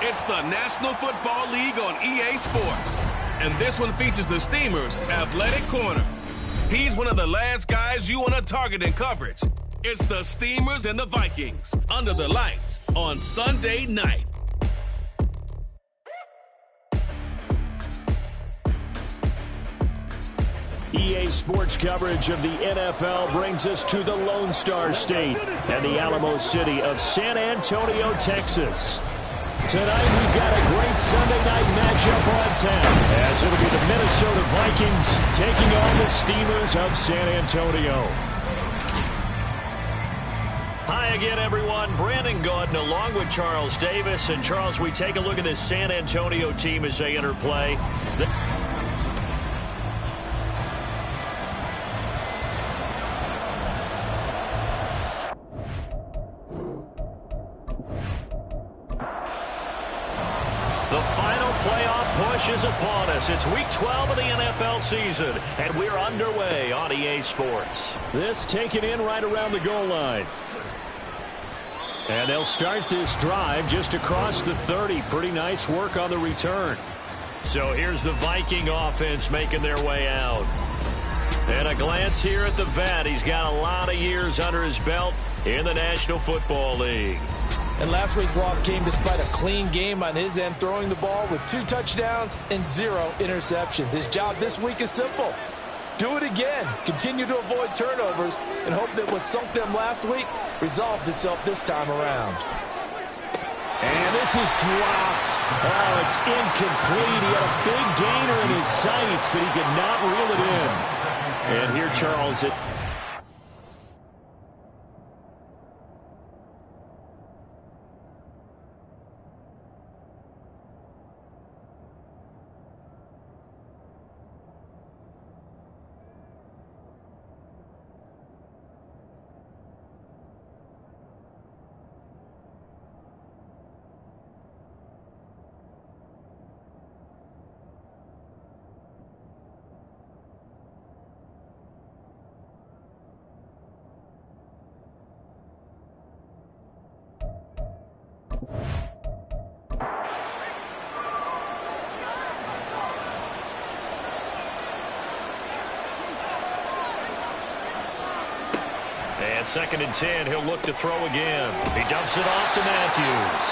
It's the National Football League on EA Sports. And this one features the Steamers' athletic corner. He's one of the last guys you want to target in coverage. It's the Steamers and the Vikings under the lights on Sunday night. EA Sports coverage of the NFL brings us to the Lone Star State and the Alamo City of San Antonio, Texas. Tonight we've got a great Sunday night matchup on tap, as it'll be the Minnesota Vikings taking on the Steamers of San Antonio. Hi again, everyone. Brandon Gaudin along with Charles Davis. And Charles, we take a look at this San Antonio team as they enter play. The final playoff push is upon us. It's Week 12 of the NFL season, and we're underway on EA Sports. This taken in right around the goal line. And they'll start this drive just across the 30. Pretty nice work on the return. So here's the Viking offense making their way out. And a glance here at the vet. He's got a lot of years under his belt in the National Football League. And last week's loss came despite a clean game on his end, throwing the ball with 2 touchdowns and 0 interceptions. His job this week is simple. Do it again. Continue to avoid turnovers and hope that what sunk them last week resolves itself this time around. And this is dropped. Oh, it's incomplete. He had a big gainer in his sights, but he did not reel it in. And here, Charles, and 2nd and 10, he'll look to throw again. He dumps it off to Matthews.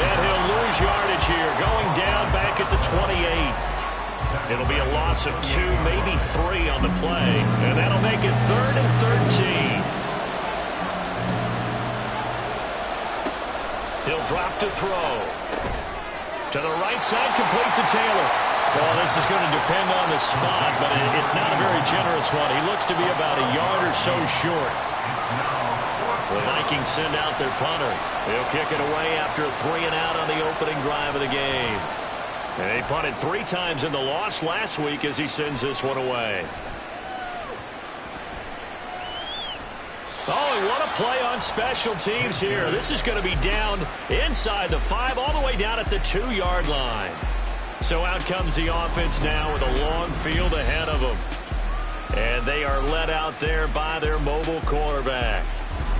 And he'll lose yardage here, going down back at the 28. It'll be a loss of 2, maybe 3 on the play. And that'll make it 3rd and 13. He'll drop to throw. To the right side, complete to Taylor. Well, this is going to depend on the spot, but it's not a very generous one. He looks to be about a yard or so short. The Vikings send out their punter. He'll kick it away after a 3-and-out on the opening drive of the game. And they punted 3 times in the loss last week as he sends this one away. Oh, and what a play on special teams here. This is going to be down inside the 5, all the way down at the 2-yard line. So out comes the offense now with a long field ahead of them. And they are led out there by their mobile quarterback.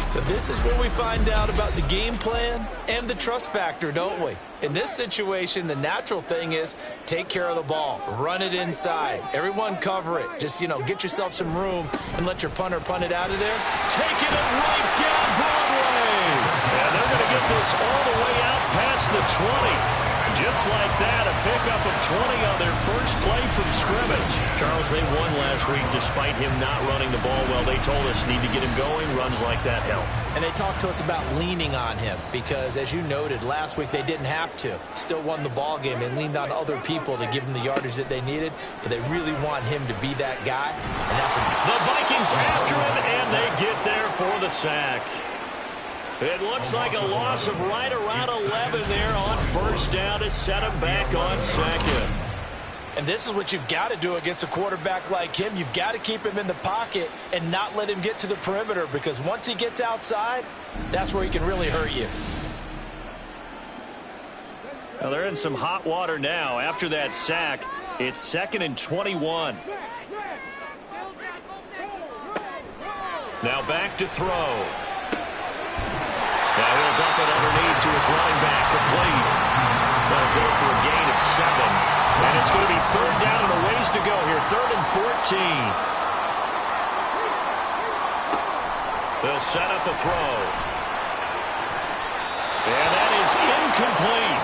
So this is where we find out about the game plan and the trust factor, don't we? In this situation, the natural thing is take care of the ball. Run it inside. Everyone cover it. Just, get yourself some room and let your punter punt it out of there. Taking it right down Broadway. And they're going to get this all the way out past the 20. Just like that, a pickup of 20 on their first play from scrimmage. Charles, they won last week despite him not running the ball well. They told us need to get him going. Runs like that help. And they talked to us about leaning on him because, as you noted, last week they didn't have to. Still won the ball game. They leaned on other people to give them the yardage that they needed, but they really want him to be that guy. And that's what the Vikings after him, and they get there for the sack. It looks like a loss of right around 11 there on first down to set him back on 2nd. And this is what you've got to do against a quarterback like him. You've got to keep him in the pocket and not let him get to the perimeter, because once he gets outside, that's where he can really hurt you. Well, they're in some hot water now. After that sack, it's 2nd and 21. Now back to throw. Now he'll dump it underneath to his running back, complete. go for a gain of 7. And it's going to be third down and a ways to go here. 3rd and 14. They'll set up a throw. And that is incomplete.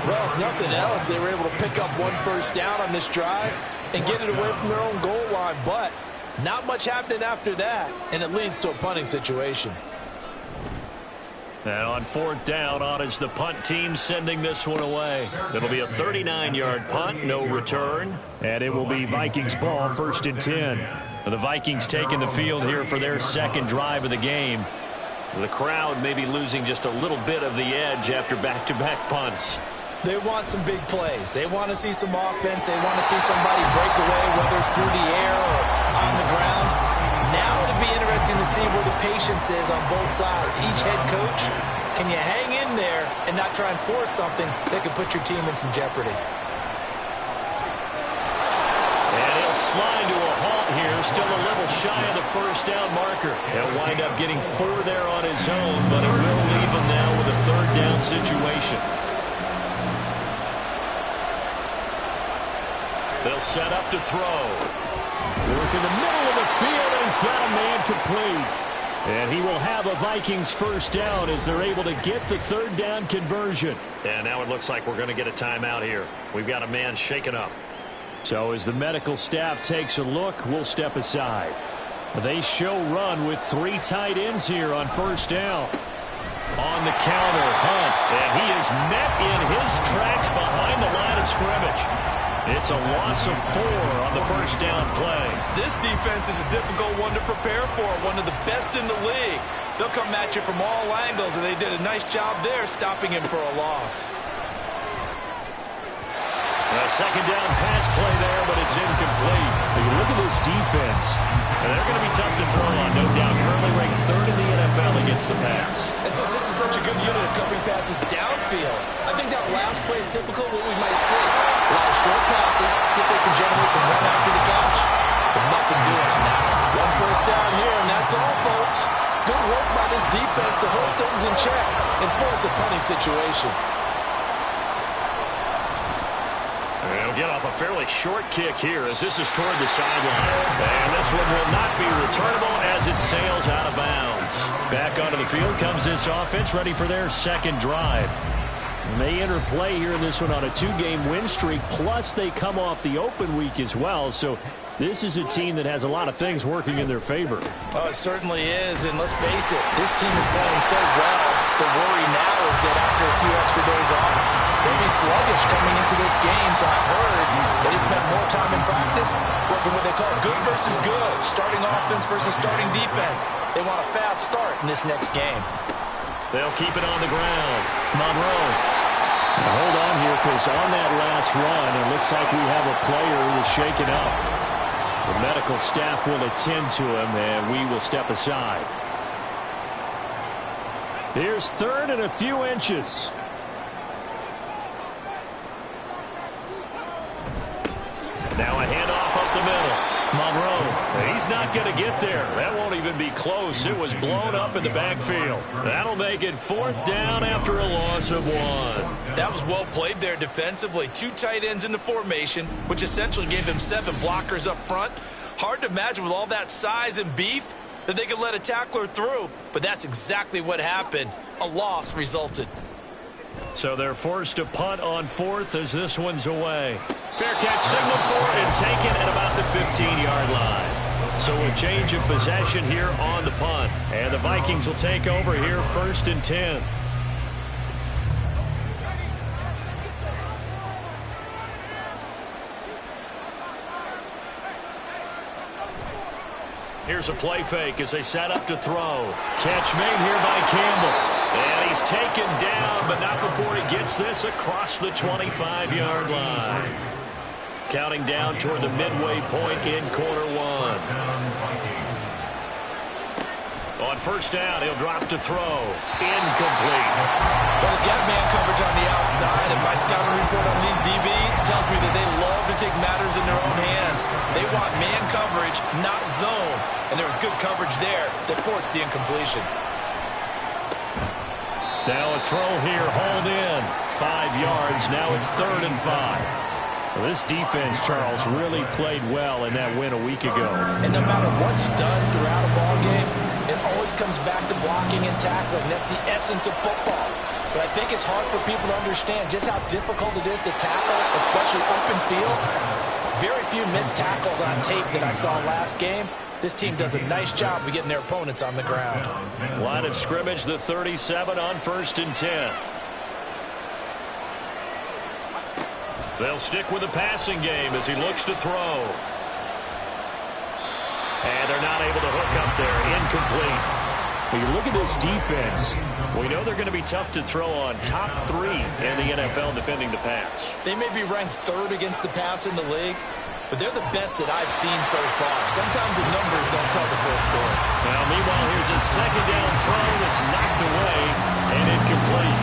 Well, if nothing else, they were able to pick up 1 first down on this drive and get it away from their own goal line. But not much happening after that, and it leads to a punting situation. And on 4th down, on is the punt team sending this one away. It'll be a 39-yard punt, no return. And it will be Vikings ball, 1st and 10. The Vikings taking the field here for their second drive of the game. The crowd may be losing just a little bit of the edge after back-to-back punts. They want some big plays. They want to see some offense. They want to see somebody break away, whether it's through the air or on the ground. Now it'll be interesting to see where the patience is on both sides. Each head coach, can you hang in there and not try and force something that could put your team in some jeopardy? And he'll slide to a halt here, still a little shy of the first down marker. He'll wind up getting 4 there on his own, but it will leave him now with a 3rd down situation. They'll set up to throw. Work in the middle of the field, and he's got a man complete. And he will have a Vikings first down as they're able to get the 3rd down conversion. And now it looks like we're going to get a timeout here. We've got a man shaken up. So as the medical staff takes a look, we'll step aside. They show run with 3 tight ends here on first down. On the counter, Hunt, and he is met in his tracks behind the line of scrimmage. It's a loss of 4 on the first down play. This defense is a difficult one to prepare for, one of the best in the league. They'll come at you from all angles, and they did a nice job there stopping him for a loss. A second down pass play there, but it's incomplete. You look at this defense, and they're going to be tough to throw on, no doubt. Currently ranked 3rd in the NFL against the pass. This is such a good unit of covering passes downfield. I think that last play is typical of what we might see. A lot of short passes, see if they can generate some run after the catch. But nothing doing on that. 1 first down here, and that's all, folks. Good work by this defense to hold things in check and force a punting situation. They'll get off a fairly short kick here as this is toward the sideline. And this one will not be returnable as it sails out of bounds. Back onto the field comes this offense, ready for their second drive. And they enter play here in this one on a 2-game win streak, plus they come off the open week as well. So this is a team that has a lot of things working in their favor. Oh, it certainly is, and let's face it, this team is playing so well. The worry now is that after a few extra days off, they'll be sluggish coming into this game. So I heard that he spent more time in practice working what they call good versus good, starting offense versus starting defense. They want a fast start in this next game. They'll keep it on the ground. Monroe. Now hold on here, because on that last run, it looks like we have a player who is shaken up. The medical staff will attend to him, and we will step aside. Here's 3rd and a few inches. Now a handoff up the middle. Monroe, he's not going to get there. That won't even be close. It was blown up in the backfield. That'll make it 4th down after a loss of 1. That was well played there defensively. 2 tight ends in the formation, which essentially gave them 7 blockers up front. Hard to imagine with all that size and beef that they could let a tackler through, but that's exactly what happened. A loss resulted. So they're forced to punt on 4th as this one's away. Fair catch signaled for and taken at about the 15-yard line. So a change of possession here on the punt. And the Vikings will take over here 1st and 10. Here's a play fake as they set up to throw. Catch made here by Campbell. And he's taken down, but not before he gets this across the 25-yard line. Counting down toward the midway point in quarter 1. On first down, he'll drop to throw. Incomplete. Well, they've got man coverage on the outside, and my scouting report on these DBs tells me that they love to take matters in their own hands. They want man coverage, not zone. And there was good coverage there that forced the incompletion. Now a throw here, hauled in. 5 yards, now it's 3rd and 5. Well, this defense, Charles, really played well in that win a week ago. And no matter what's done throughout a ball game, it always comes back to blocking and tackling. That's the essence of football. But I think it's hard for people to understand just how difficult it is to tackle, especially open field. Very few missed tackles on tape that I saw last game. This team does a nice job of getting their opponents on the ground. Line of scrimmage, the 37 on 1st and 10. They'll stick with the passing game as he looks to throw. And they're not able to hook up there. Incomplete. When you look at this defense, we know they're going to be tough to throw on. Top 3 in the NFL defending the pass. They may be ranked 3rd against the pass in the league, but they're the best that I've seen so far. Sometimes the numbers don't tell the full story. Now, meanwhile, here's a 2nd down throw that's knocked away and incomplete.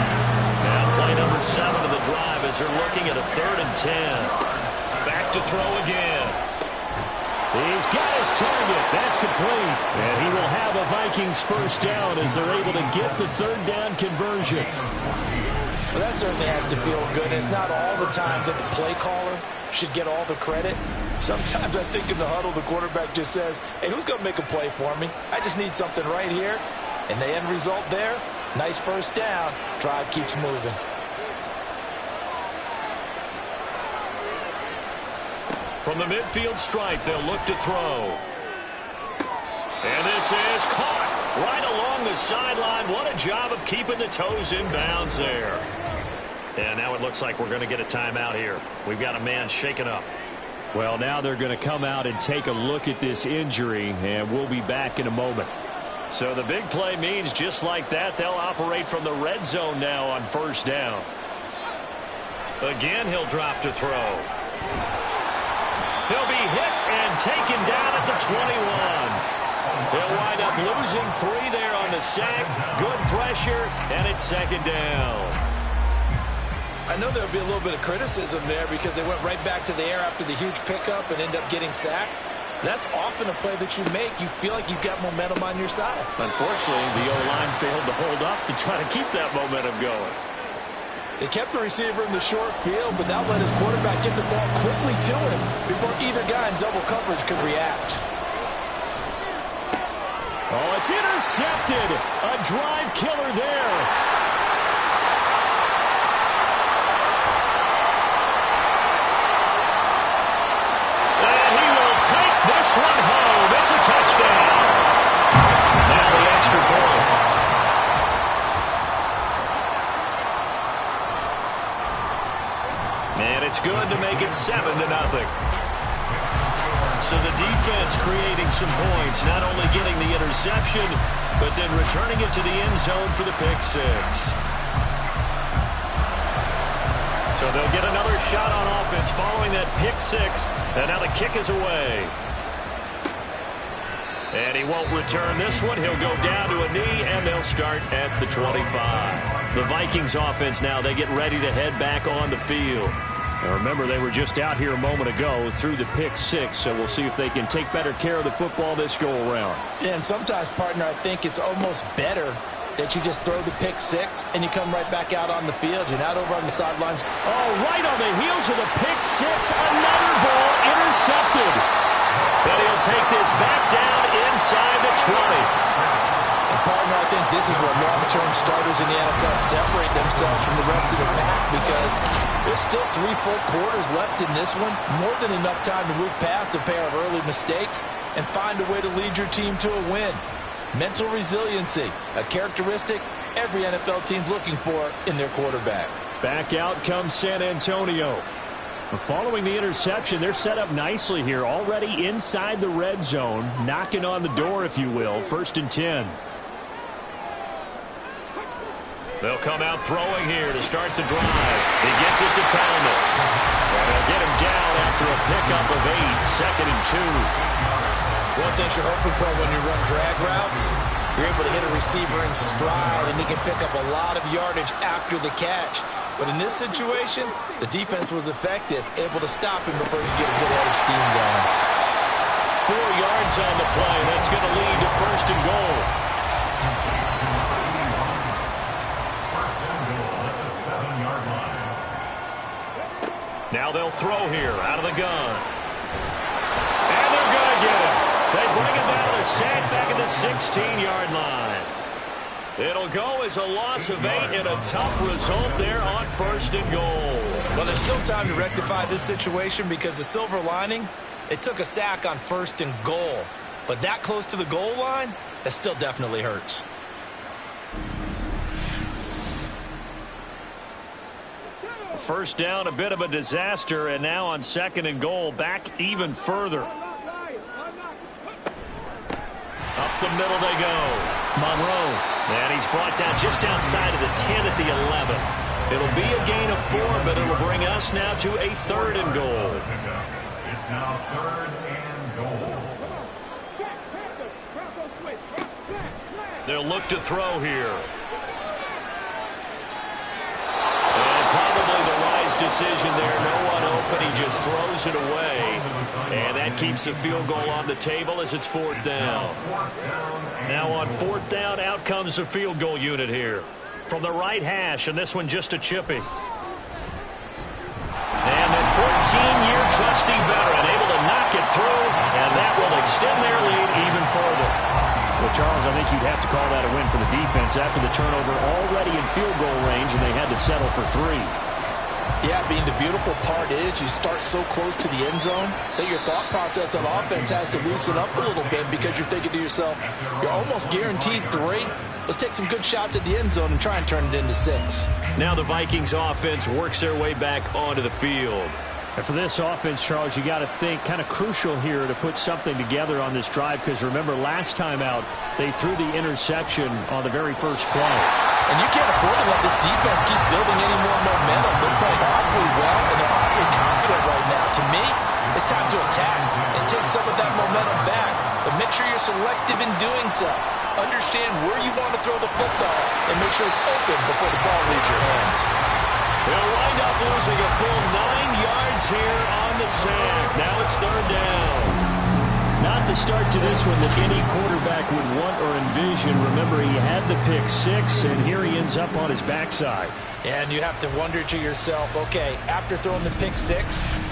Now, play number 7 of the drive as they're looking at a 3rd and 10. Back to throw again. He's got his target. That's complete. And he will have a Vikings 1st down as they're able to get the 3rd down conversion. Well, that certainly has to feel good. It's not all the time that the play caller should get all the credit. Sometimes I think in the huddle, the quarterback just says, hey, who's going to make a play for me? I just need something right here. And the end result there, nice 1st down. Drive keeps moving. From the midfield stripe, they'll look to throw. And this is caught right along the sideline. What a job of keeping the toes in bounds there. And now it looks like we're going to get a timeout here. We've got a man shaken up. Well, now they're going to come out and take a look at this injury, and we'll be back in a moment. So the big play means just like that, they'll operate from the red zone now on 1st down. Again, he'll drop to throw. He'll be hit and taken down at the 21. They'll wind up losing 3 there on the sack. Good pressure, and it's 2nd down. I know there'll be a little bit of criticism there because they went right back to the air after the huge pickup and end up getting sacked. That's often a play that you make. You feel like you've got momentum on your side. Unfortunately, the O-line failed to hold up to try to keep that momentum going. They kept the receiver in the short field, but that let his quarterback get the ball quickly to him before either guy in double coverage could react. Oh, it's intercepted. A drive killer there. And he will take this one home. It's a touchdown. Now the extra point. And it's good to make it 7-0. So the defense creating some points, not only getting the interception, but then returning it to the end zone for the pick 6. So they'll get another shot on offense following that pick 6. And now the kick is away. And he won't return this one. He'll go down to a knee, and they'll start at the 25. The Vikings offense now, they get ready to head back on the field. Now remember, they were just out here a moment ago through the pick 6, so we'll see if they can take better care of the football this go-around. Yeah, and sometimes, partner, I think it's almost better that you just throw the pick 6 and you come right back out on the field. You're not over on the sidelines. Oh, right on the heels of the pick 6, another ball intercepted. But he'll take this back down inside the 20. And partner, I think this is where long-term starters in the NFL separate themselves from the rest of the pack because there's still 3 full quarters left in this one. More than enough time to move past a pair of early mistakes and find a way to lead your team to a win. Mental resiliency, a characteristic every NFL team's looking for in their quarterback. Back out comes San Antonio. Following the interception, they're set up nicely here, already inside the red zone, knocking on the door, if you will, 1st and 10. They'll come out throwing here to start the drive. He gets it to Thomas. And they'll get him down after a pickup of 8, 2nd and 2. One thing you're hoping for when you run drag routes, you're able to hit a receiver in stride, and he can pick up a lot of yardage after the catch. But in this situation, the defense was effective, able to stop him before he get a good head of steam going. 4 yards on the play. That's going to lead to 1st and goal. Now they'll throw here out of the gun. And they're going to get it. They bring it down to the sack back at the 16-yard line. It'll go as a loss of 8 and a tough result there on 1st and goal. Well, there's still time to rectify this situation because the silver lining, they took a sack on 1st and goal. But that close to the goal line, that still definitely hurts. First down, a bit of a disaster, and now on 2nd and goal, back even further. Up the middle they go. Monroe. And he's brought down just outside of the 10 at the 11. It'll be a gain of 4, but it'll bring us now to a 3rd and goal. It's now 3rd and goal. They'll look to throw here. And probably the wise decision there. No one open. He just throws it away. And that keeps the field goal on the table as it's 4th down. Now on 4th down, out comes the field goal unit here. From the right hash, and this one just a chippy. And the 14-year trusty veteran able to knock it through, and that will extend their lead even further. Well, Charles, I think you'd have to call that a win for the defense after the turnover already in field goal range, and they had to settle for 3. Yeah, Bean, the beautiful part is you start so close to the end zone that your thought process on offense has to loosen up a little bit because you're thinking to yourself, you're almost guaranteed 3. Let's take some good shots at the end zone and try and turn it into 6. Now the Vikings offense works their way back onto the field. And for this offense, Charles, you got to think kind of crucial here to put something together on this drive because remember last time out they threw the interception on the very first play. And you can't afford to let this defense keep building any more momentum. They're playing awfully well, and they're awfully confident right now. To me, it's time to attack and take some of that momentum back. But make sure you're selective in doing so. Understand where you want to throw the football and make sure it's open before the ball leaves your hands. They'll wind up losing a full 9 yards here on the sack. Now it's 3rd down. Not the start to this one that any quarterback would want or envision. Remember, he had the pick 6, and here he ends up on his backside. And you have to wonder to yourself, okay, after throwing the pick 6,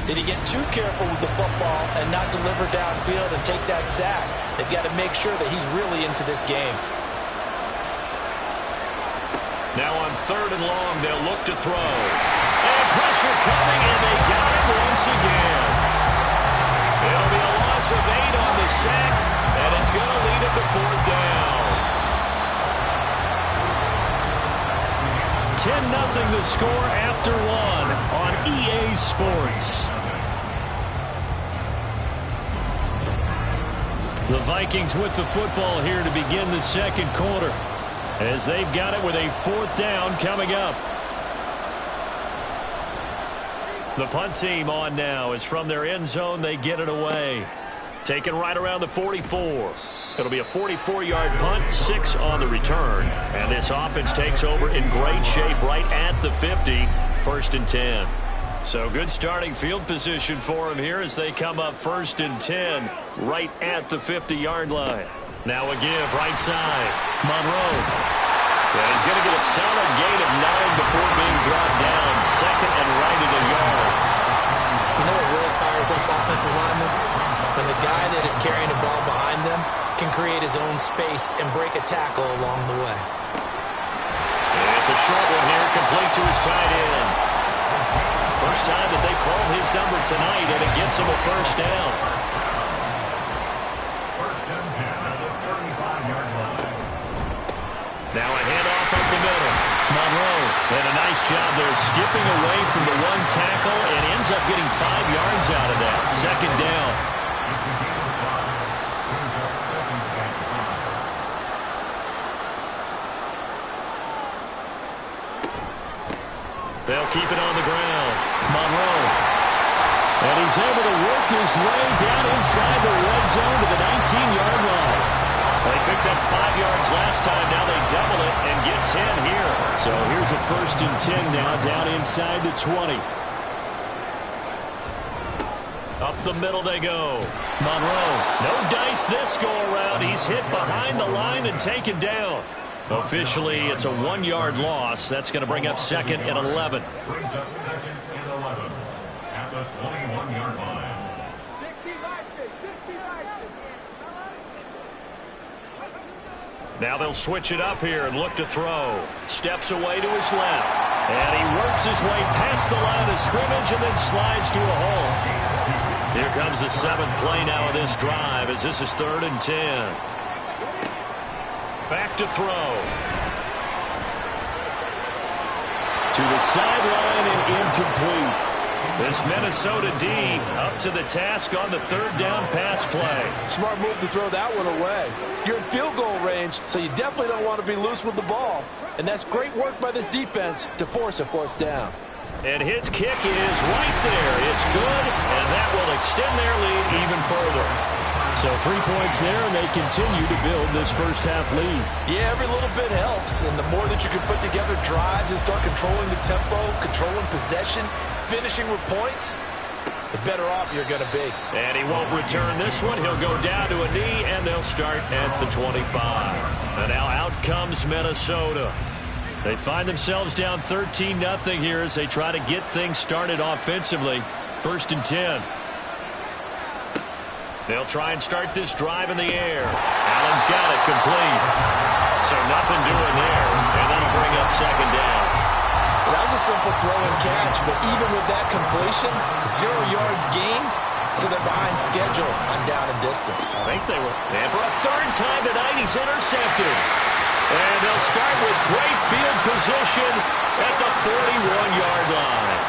did he get too careful with the football and not deliver downfield and take that sack? They've got to make sure that he's really into this game. Now on 3rd and long, they'll look to throw. And pressure coming, and they got him once again. It'll be a loss of 8 on the sack, and it's going to lead him to 4th down. 10-0 the score after 1 on EA Sports. The Vikings with the football here to begin the 2nd quarter, as they've got it with a 4th down coming up. The punt team on now is from their end zone. They get it away. Taken right around the 44. It'll be a 44-yard punt, 6 on the return. And this offense takes over in great shape right at the 50, 1st and 10. So good starting field position for them here as they come up 1st and 10 right at the 50-yard line. Now a give right side. Monroe. And he's going to get a solid gain of 9 before being brought down. 2nd and right at the yard. You know what really fires up offensive linemen? When the guy that is carrying the ball behind them can create his own space and break a tackle along the way. And it's a short one here, complete to his tight end. First time that they call his number tonight, and it gets him a 1st down. 1st and 10 at the 35-yard line. Now a handoff up the middle. Monroe did a nice job there skipping away from the 1 tackle and ends up getting 5 yards out of that. 2nd down. They'll keep it on the ground. Monroe. And he's able to work his way down inside the red zone to the 19-yard line. They picked up 5 yards last time. Now they double it and get 10 here. So here's a 1st and 10 now down inside the 20. Up the middle they go. Monroe. No dice this go around. He's hit behind the line and taken down. Officially, it's a 1-yard loss. That's going to bring up 2nd and 11. Brings up 2nd and 11. at the 21-yard line. Now they'll switch it up here and look to throw. Steps away to his left. And he works his way past the line of scrimmage and then slides to a hole. Here comes the 7th play now of this drive as this is 3rd and 10. Back to throw. To the sideline and incomplete. This Minnesota D up to the task on the 3rd down pass play. Smart move to throw that one away. You're in field goal range, so you definitely don't want to be loose with the ball. And that's great work by this defense to force a 4th down. And his kick is right there. It's good, and that will extend their lead even further. So 3 points there, and they continue to build this first half lead. Yeah, every little bit helps. And the more that you can put together drives and start controlling the tempo, controlling possession, finishing with points, the better off you're going to be. And he won't return this one. He'll go down to a knee, and they'll start at the 25. And now out comes Minnesota. They find themselves down 13-0 here as they try to get things started offensively. 1st and 10. They'll try and start this drive in the air. Allen's got it complete. So nothing doing there. And that'll bring up 2nd down. Well, that was a simple throw and catch, but even with that completion, 0 yards gained, so they're behind schedule on down and distance. I think they were. And for a 3rd time tonight, he's intercepted. And they'll start with great field position at the 41-yard line.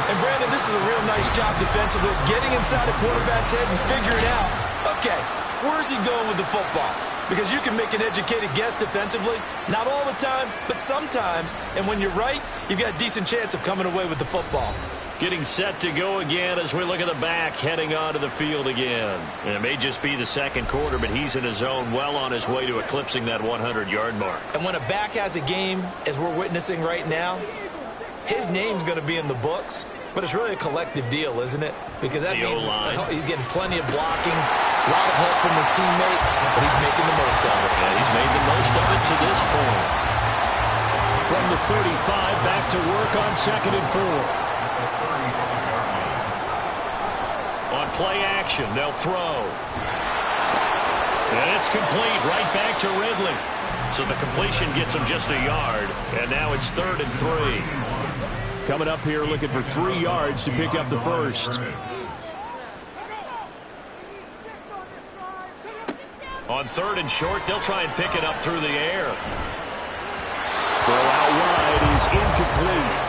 And Brandon, this is a real nice job defensively, getting inside a quarterback's head and figuring out, okay, where's he going with the football? Because you can make an educated guess defensively, not all the time, but sometimes. And when you're right, you've got a decent chance of coming away with the football. Getting set to go again as we look at the back, heading onto the field again. And it may just be the 2nd quarter, but he's in his zone, well on his way to eclipsing that 100-yard mark. And when a back has a game, as we're witnessing right now, his name's going to be in the books. But it's really a collective deal, isn't it? Because that means he's getting plenty of blocking, a lot of help from his teammates, but he's making the most of it. And he's made the most of it to this point. From the 35, back to work on 2nd and 4. On play action, they'll throw. And it's complete right back to Ridley. So the completion gets him just a yard, and now it's 3rd and 3. Coming up here looking for 3 yards to pick up the first. On 3rd and short, they'll try and pick it up through the air. Throw out wide is incomplete.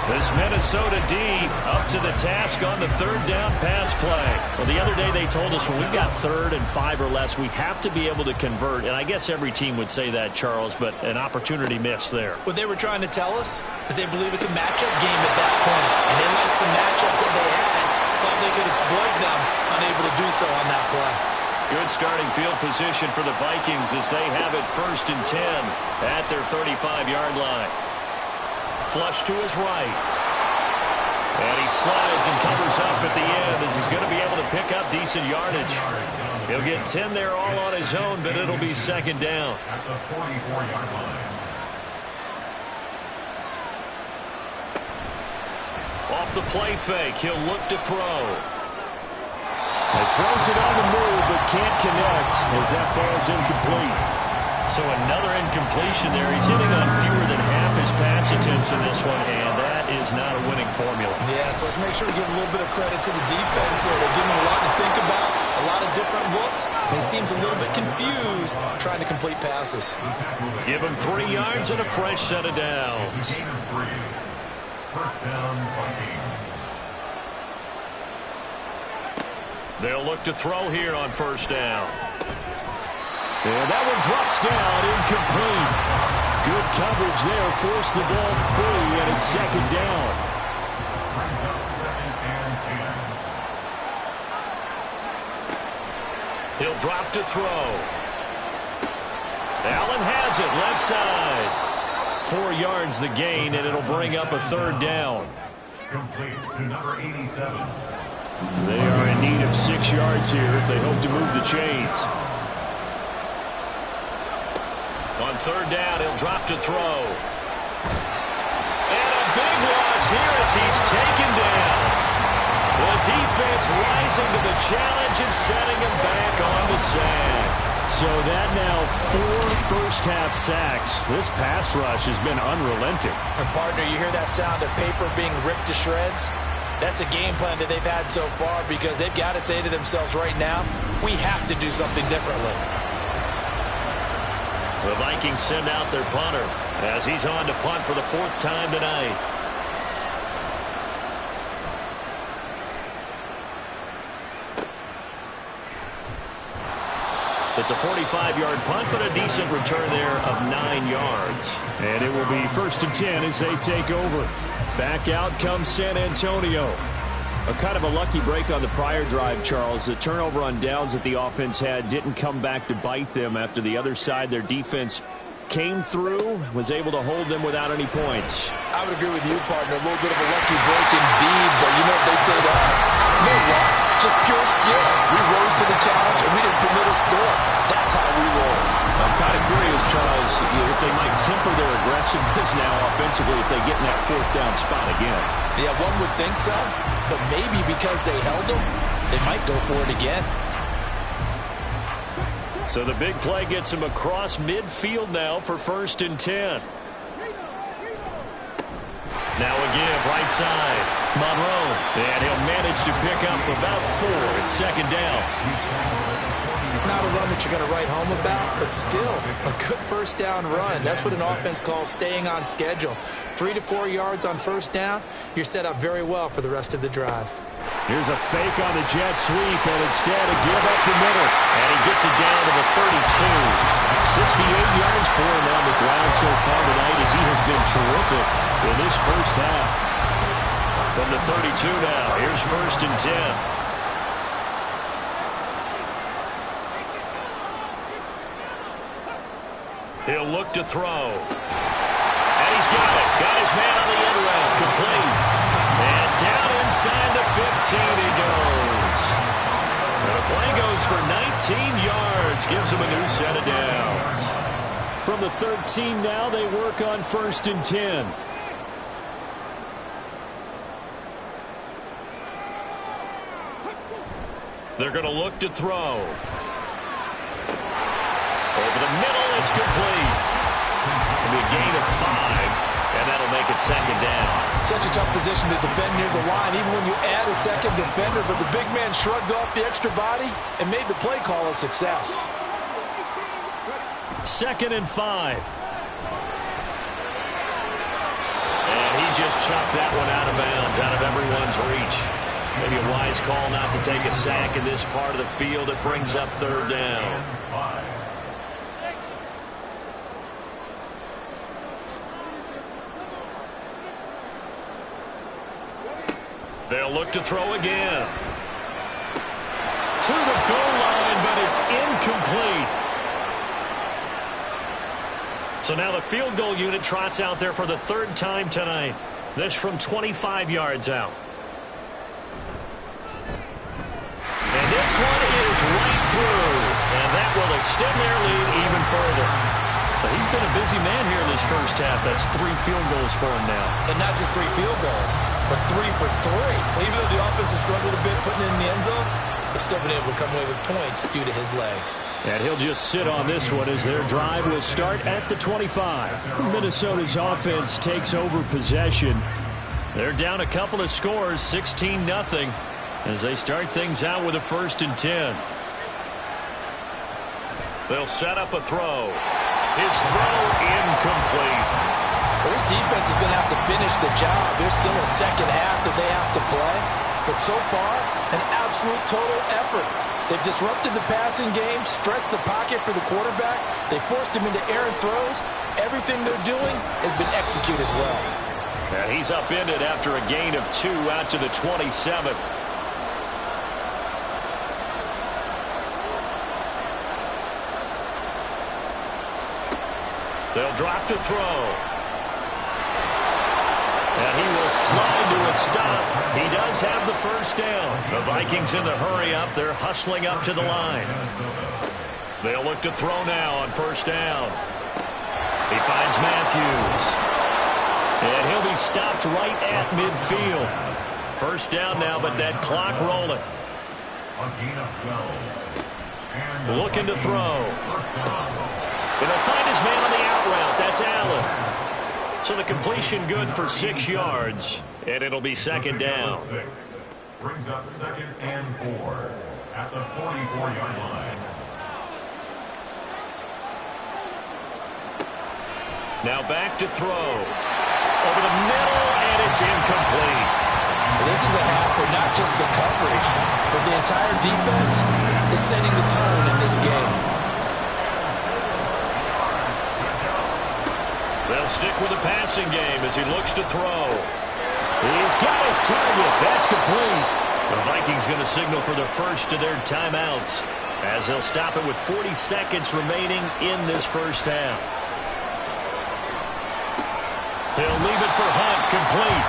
This Minnesota D up to the task on the 3rd down pass play. Well, the other day they told us when we've got 3rd and 5 or less, we have to be able to convert. And I guess every team would say that, Charles, but an opportunity missed there. What they were trying to tell us is they believe it's a matchup game at that point. And they liked some matchups that they had, thought they could exploit them, unable to do so on that play. Good starting field position for the Vikings as they have it 1st and 10 at their 35-yard line. Flush to his right. And he slides and covers up at the end as he's going to be able to pick up decent yardage. He'll get 10 there all on his own, but it'll be 2nd down. At the 44-yard line. Off the play fake, he'll look to throw. He throws it on the move, but can't connect as that falls incomplete. So another incompletion there. He's hitting on fewer than half his pass attempts in this one, and that is not a winning formula. Yeah, so let's make sure we give a little bit of credit to the defense here. They're giving him a lot to think about, a lot of different looks, and he seems a little bit confused trying to complete passes. Give him 3 yards and a fresh set of downs. First down, Vikings. They'll look to throw here on 1st down. And that one drops down, incomplete. Good coverage there, forced the ball free, and it's 2nd down. Brings up 2nd and 10. He'll drop to throw. Allen has it, left side. 4 yards the gain, and it'll bring up a 3rd down. Complete to number 87. They are in need of 6 yards here if they hope to move the chains. On 3rd down, he'll drop to throw. And a big loss here as he's taken down. The defense rising to the challenge and setting him back on the sack. So that now 4 first-half sacks. This pass rush has been unrelenting. And partner, you hear that sound of paper being ripped to shreds? That's a game plan that they've had so far because they've got to say to themselves right now, we have to do something differently. The Vikings send out their punter as he's on to punt for the 4th time tonight. It's a 45-yard punt, but a decent return there of 9 yards. And it will be 1st and 10 as they take over. Back out comes San Antonio. A kind of a lucky break on the prior drive, Charles. The turnover on downs that the offense had didn't come back to bite them after the other side. Their defense came through, was able to hold them without any points. I would agree with you, partner. A little bit of a lucky break indeed, but you know what they'd say to us? No luck, just pure skill. We rose to the challenge, and we didn't permit a score. That's how we roll. I'm kind of curious, Charles, if they might temper their aggressiveness now offensively if they get in that 4th down spot again. Yeah, one would think so, but maybe because they held them, they might go for it again. So the big play gets him across midfield now for 1st and 10. Now a give right side. Monroe. And he'll manage to pick up about 4. It's 2nd down. Not a run that you're going to write home about, but still a good 1st down run. That's what an offense calls staying on schedule. 3 to 4 yards on 1st down. You're set up very well for the rest of the drive. Here's a fake on the jet sweep, and instead a give up the middle. And he gets it down to the 32. 68 yards for him on the ground so far tonight as he has been terrific in this 1st half. From the 32 now, here's 1st and 10. He'll look to throw. And he's got it. Got his man on the end route. Complete. And down inside the 15 he goes. And the play goes for 19 yards. Gives him a new set of downs. From the 13 now, they work on 1st and 10. They're going to look to throw. Over the middle, it's complete. It'll be a gain of 5, and that'll make it 2nd down. Such a tough position to defend near the line, even when you add a 2nd defender, but the big man shrugged off the extra body and made the play call a success. 2nd and 5. And he just chopped that one out of bounds, out of everyone's reach. Maybe a wise call not to take a sack in this part of the field. It brings up 3rd down. They'll look to throw again. To the goal line, but it's incomplete. So now the field goal unit trots out there for the 3rd time tonight. This from 25 yards out. And this one is right through. And that will extend their lead even further. So he's been a busy man here in this 1st half. That's 3 field goals for him now. And not just 3 field goals, but 3 for 3. So even though the offense has struggled a bit putting it in the end zone, they've still been able to come away with points due to his leg. And he'll just sit on this one as their drive will start at the 25. Minnesota's offense takes over possession. They're down a couple of scores, 16-0, as they start things out with a 1st and 10. They'll set up a throw. His throw incomplete. Well, this defense is going to have to finish the job. There's still a 2nd half that they have to play. But so far, an absolute total effort. They've disrupted the passing game, stressed the pocket for the quarterback. They forced him into errant throws. Everything they're doing has been executed well. And he's upended after a gain of 2 out to the 27. They'll drop to throw. And he will slide to a stop. He does have the 1st down. The Vikings in the hurry up. They're hustling up to the line. They'll look to throw now on 1st down. He finds Matthews. And he'll be stopped right at midfield. First down now, but that clock rolling. A gain of 12. And Looking to throw. first down. And he'll find his man on the out route. That's Allen. So the completion good for 6 yards, and it'll be second down. 6 brings up 2nd and 4 at the 44-yard line. Now back to throw. Over the middle, and it's incomplete. This is a half where not just the coverage, but the entire defense is setting the tone in this game. They'll stick with the passing game as he looks to throw. He's got his target. That's complete. The Vikings going to signal for their first of their timeouts as they'll stop it with 40 seconds remaining in this first half. He'll leave it for Hunt, complete.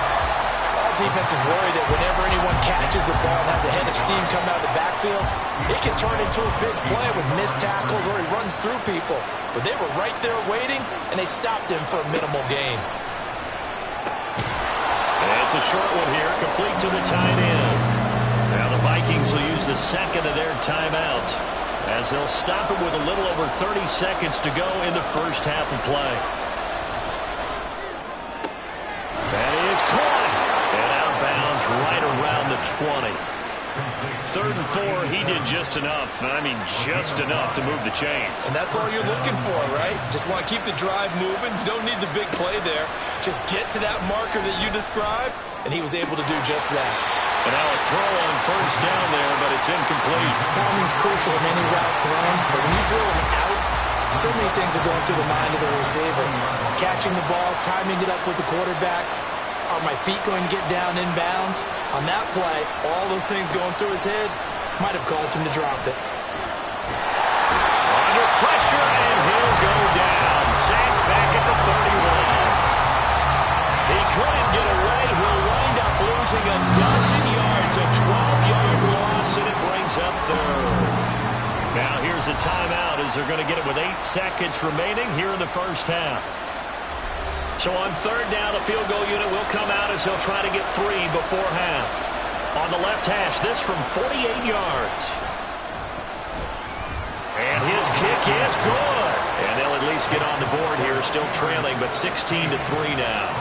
All defense is worried that whenever anyone catches the ball and has a head of steam coming out of the backfield, it can turn into a big play with missed tackles or he runs through people. But they were right there waiting, and they stopped him for a minimal gain. It's a short one here, complete to the tight end. Now the Vikings will use the second of their timeouts as they'll stop it with a little over 30 seconds to go in the first half of play. That is caught. And out of bounds right around the 20. 3rd and 4, he did just enough. I mean, just enough to move the chains. And that's all you're looking for, right? Just want to keep the drive moving. You don't need the big play there. Just get to that marker that you described, and he was able to do just that. And now a throw on first down there, but it's incomplete. Timing's crucial in any route thrown, but when you throw him out, so many things are going through the mind of the receiver. Catching the ball, timing it up with the quarterback. Are my feet going to get down inbounds? On that play, all those things going through his head might have caused him to drop it. Under pressure, and he'll go down. Sacked back at the 31. He couldn't get away. He'll wind up losing a dozen yards. A 12-yard loss, and it brings up 3rd. Now here's a timeout as they're going to get it with 8 seconds remaining here in the first half. So on 3rd down, the field goal unit will come out as he'll try to get 3 before half. On the left hash, this from 48 yards. And his kick is good. And they'll at least get on the board here, still trailing, but 16-3 now.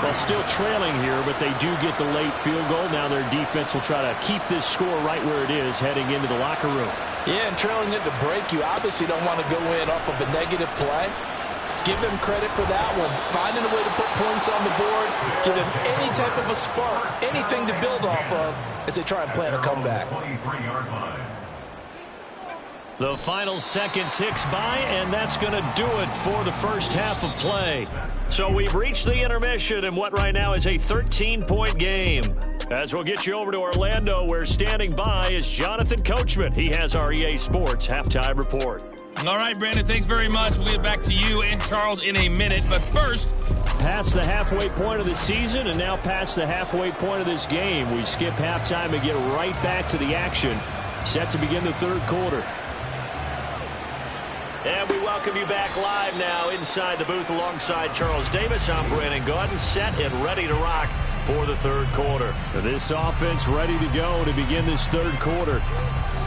Well, still trailing here, but they do get the late field goal. Now their defense will try to keep this score right where it is heading into the locker room. Yeah, and trailing it to break, you obviously don't want to go in off of a negative play. Give them credit for that one. Finding a way to put points on the board, give them any type of a spark, anything to build off of as they try and plan a comeback. 23-yard line. The final second ticks by, and that's going to do it for the first half of play. So we've reached the intermission in what right now is a 13-point game. As we'll get you over to Orlando, where standing by is Jonathan Coachman. He has our EA Sports halftime report. All right, Brandon, thanks very much. We'll get back to you and Charles in a minute. But first, Past the halfway point of the season and now past the halfway point of this game. We skip halftime and get right back to the action. Set to begin the 3rd quarter. And we welcome you back live now inside the booth alongside Charles Davis. I'm Brandon Gaudin, set and ready to rock for the 3rd quarter. This offense ready to go to begin this 3rd quarter.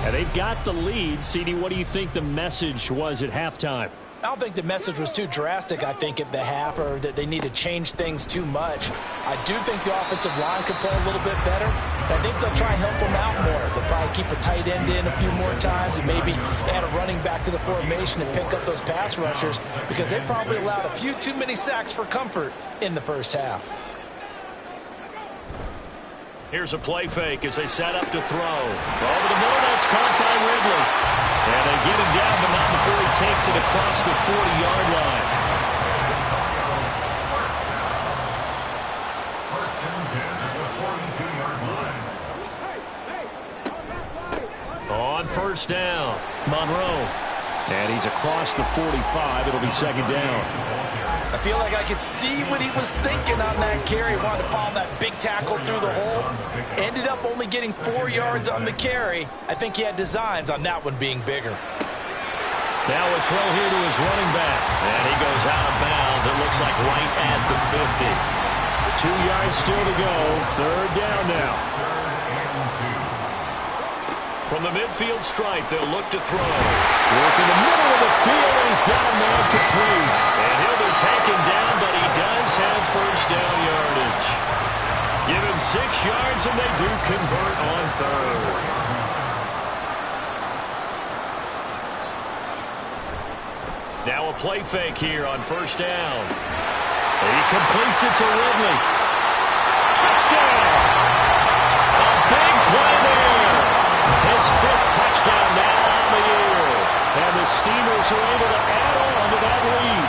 And they've got the lead. CD, what do you think the message was at halftime? I don't think the message was too drastic, I think, at the half, or that they need to change things too much. I do think the offensive line could play a little bit better. I think they'll try and help them out more. They'll probably keep a tight end in a few more times and maybe add a running back to the formation and pick up those pass rushers because they probably allowed a few too many sacks for comfort in the first half. Here's a play fake as they set up to throw. Over the middle, it's caught by Ridley. And they get him down, but not before he takes it across the 40-yard line. First and 10 at the 42-yard line. On first down, Monroe. And he's across the 45. It'll be second down. I feel like I could see what he was thinking on that carry. Wanted to follow that big tackle through the hole. Ended up only getting 4 yards on the carry. I think he had designs on that one being bigger. now a throw here to his running back. And he goes out of bounds. It looks like right at the 50. 2 yards still to go. 3rd down now. From the midfield stripe, they'll look to throw. Work in the middle of the field, and he's got a man complete. And he'll be taken down, but he does have 1st down yardage. Give him 6 yards, and they do convert on 3rd. Now a play fake here on 1st down. He completes it to Ridley. Touchdown! A big play there. His 5th touchdown now on the year. And the Steelers are able to add on to that lead.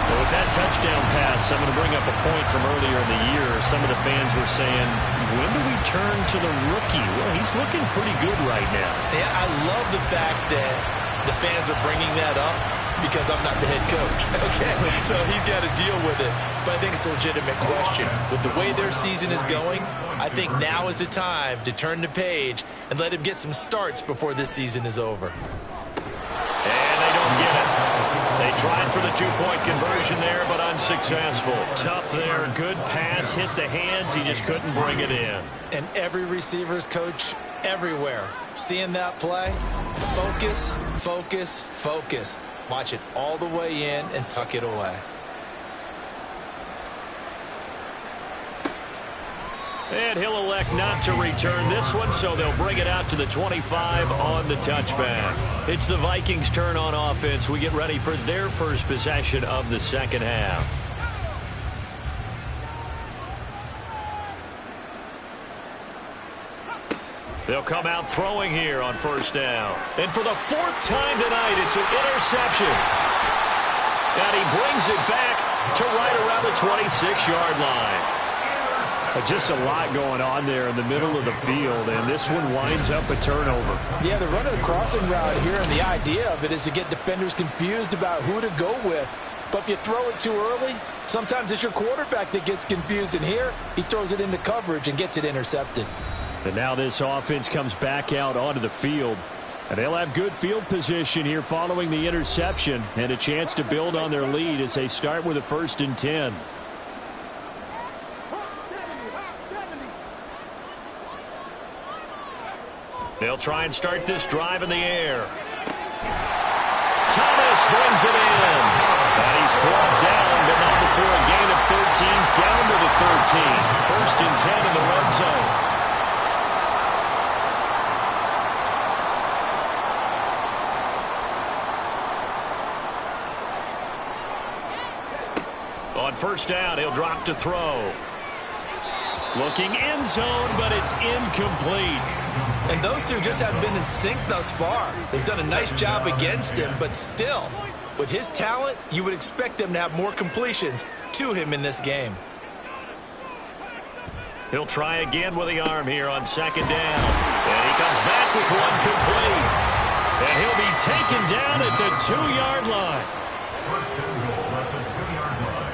Well, with that touchdown pass, I'm going to bring up a point from earlier in the year. Some of the fans were saying, when do we turn to the rookie? Well, he's looking pretty good right now. Yeah, I love the fact that the fans are bringing that up because I'm not the head coach. Okay, so he's got to deal with it. But I think it's a legitimate question. With the way their season is going, I think now is the time to turn the page and let him get some starts before this season is over. And they don't get it. They tried for the 2-point conversion there, but unsuccessful. Tough there. Good pass. Hit the hands. He just couldn't bring it in. And every receiver's coach everywhere seeing that play. Focus, focus, focus. Watch it all the way in and tuck it away. And he'll elect not to return this one, so they'll bring it out to the 25 on the touchback. It's the Vikings' turn on offense. We get ready for their first possession of the 2nd half. They'll come out throwing here on 1st down. And for the 4th time tonight, it's an interception. And he brings it back to right around the 26-yard line. Just a lot going on there in the middle of the field, and this one winds up a turnover. Yeah, they're running a crossing route here, and the idea of it is to get defenders confused about who to go with. But if you throw it too early, sometimes it's your quarterback that gets confused, and here he throws it into coverage and gets it intercepted. And now this offense comes back out onto the field. And they'll have good field position here following the interception and a chance to build on their lead as they start with a 1st and 10. They'll try and start this drive in the air. Thomas brings it in. And he's brought down, but not before a gain of 13, down to the 13. 1st and 10 in the red zone. On 1st down, he'll drop to throw. Looking end zone, but it's incomplete. And those two just haven't been in sync thus far. They've done a nice job against him, but still, with his talent, you would expect them to have more completions to him in this game. He'll try again with the arm here on 2nd down. And he comes back with one complete. And he'll be taken down at the 2-yard line. 1st and goal at the 2-yard line.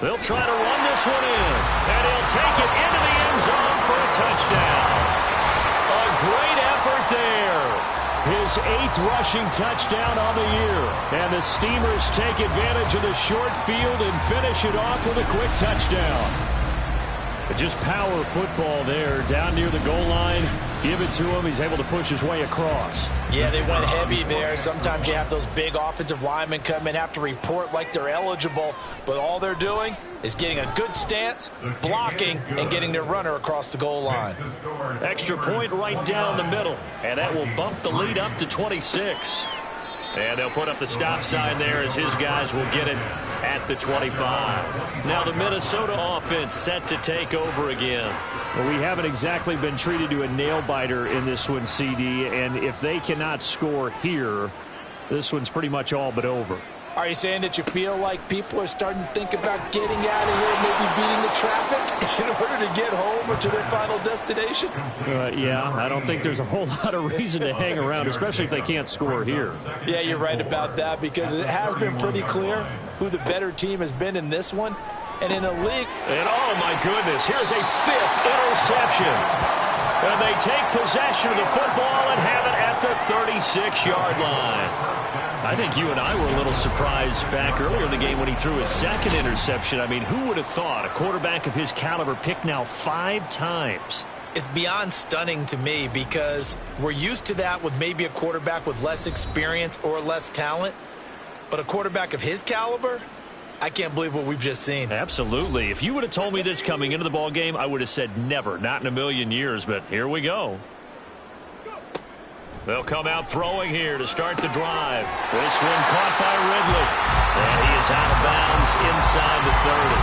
They'll try to run this one in. And he'll take it into the end zone for a touchdown. A great effort there. His 8th rushing touchdown on the year. And the Steamers take advantage of the short field and finish it off with a quick touchdown. But just power football there down near the goal line. Give it to him. He's able to push his way across. Yeah, they went heavy there. Sometimes you have those big offensive linemen come in, have to report like they're eligible, but all they're doing is getting a good stance, blocking, and getting their runner across the goal line. Extra point right down the middle, and that will bump the lead up to 26. And they'll put up the stop sign there as his guys will get it at the 25. Now the Minnesota offense set to take over again. Well, we haven't exactly been treated to a nail-biter in this one, CD, and if they cannot score here, this one's pretty much all but over. Are you saying that you feel like people are starting to think about getting out of here, maybe beating the traffic in order to get home or to their final destination? Yeah, I don't think there's a whole lot of reason to hang around, especially if they can't score here. Yeah, you're right about that because it has been pretty clear who the better team has been in this one. And in a league. And oh my goodness, here's a 5th interception. And they take possession of the football and have it at the 36. 26-yard line. I think you and I were a little surprised back earlier in the game when he threw his second interception. I mean, who would have thought a quarterback of his caliber picked now 5 times? It's beyond stunning to me because we're used to that with maybe a quarterback with less experience or less talent. But a quarterback of his caliber, I can't believe what we've just seen. Absolutely. If you would have told me this coming into the ball game, I would have said never, not in a million years. But here we go. They'll come out throwing here to start the drive. This one caught by Ridley. And he is out of bounds inside the 30.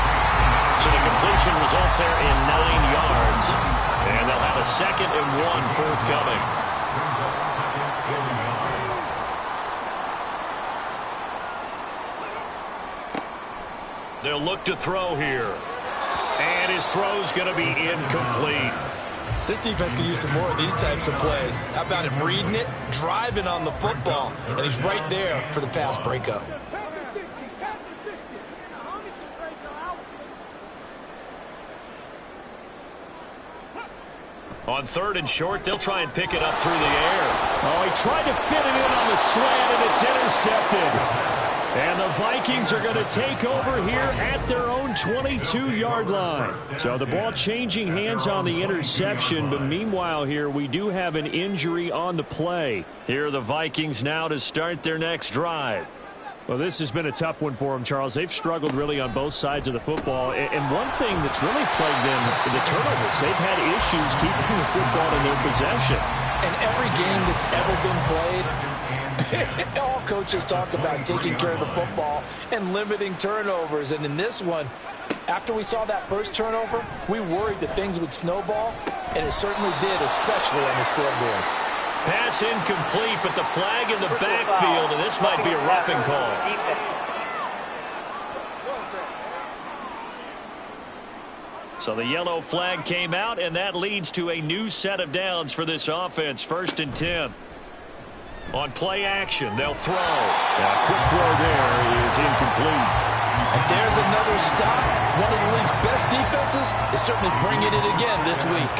So the completion results there in 9 yards. And they'll have a 2nd and 1 forthcoming. They'll look to throw here. And his throw's going to be incomplete. This defense could use some more of these types of plays. How about him reading it, driving on the football, and he's right there for the pass breakup. On 3rd and short, they'll try and pick it up through the air. Oh, he tried to fit it in on the slant, and it's intercepted. And the Vikings are going to take over here at their own 22-yard line. So the ball changing hands on the interception, but meanwhile here we do have an injury on the play. Here are the Vikings now to start their next drive. Well, this has been a tough one for them, Charles. They've struggled really on both sides of the football. And one thing that's really plagued them, the turnovers. They've had issues keeping the football in their possession. And every game that's ever been played, all coaches talk about taking care of the football and limiting turnovers. And in this one, after we saw that first turnover, we worried that things would snowball, and it certainly did, especially on the scoreboard. Pass incomplete, but the flag in the backfield, and this might be a roughing call. So the yellow flag came out, and that leads to a new set of downs for this offense. 1st and 10. On play action, they'll throw. A quick throw there is incomplete. And there's another stop. One of the league's best defenses is certainly bringing it again this week.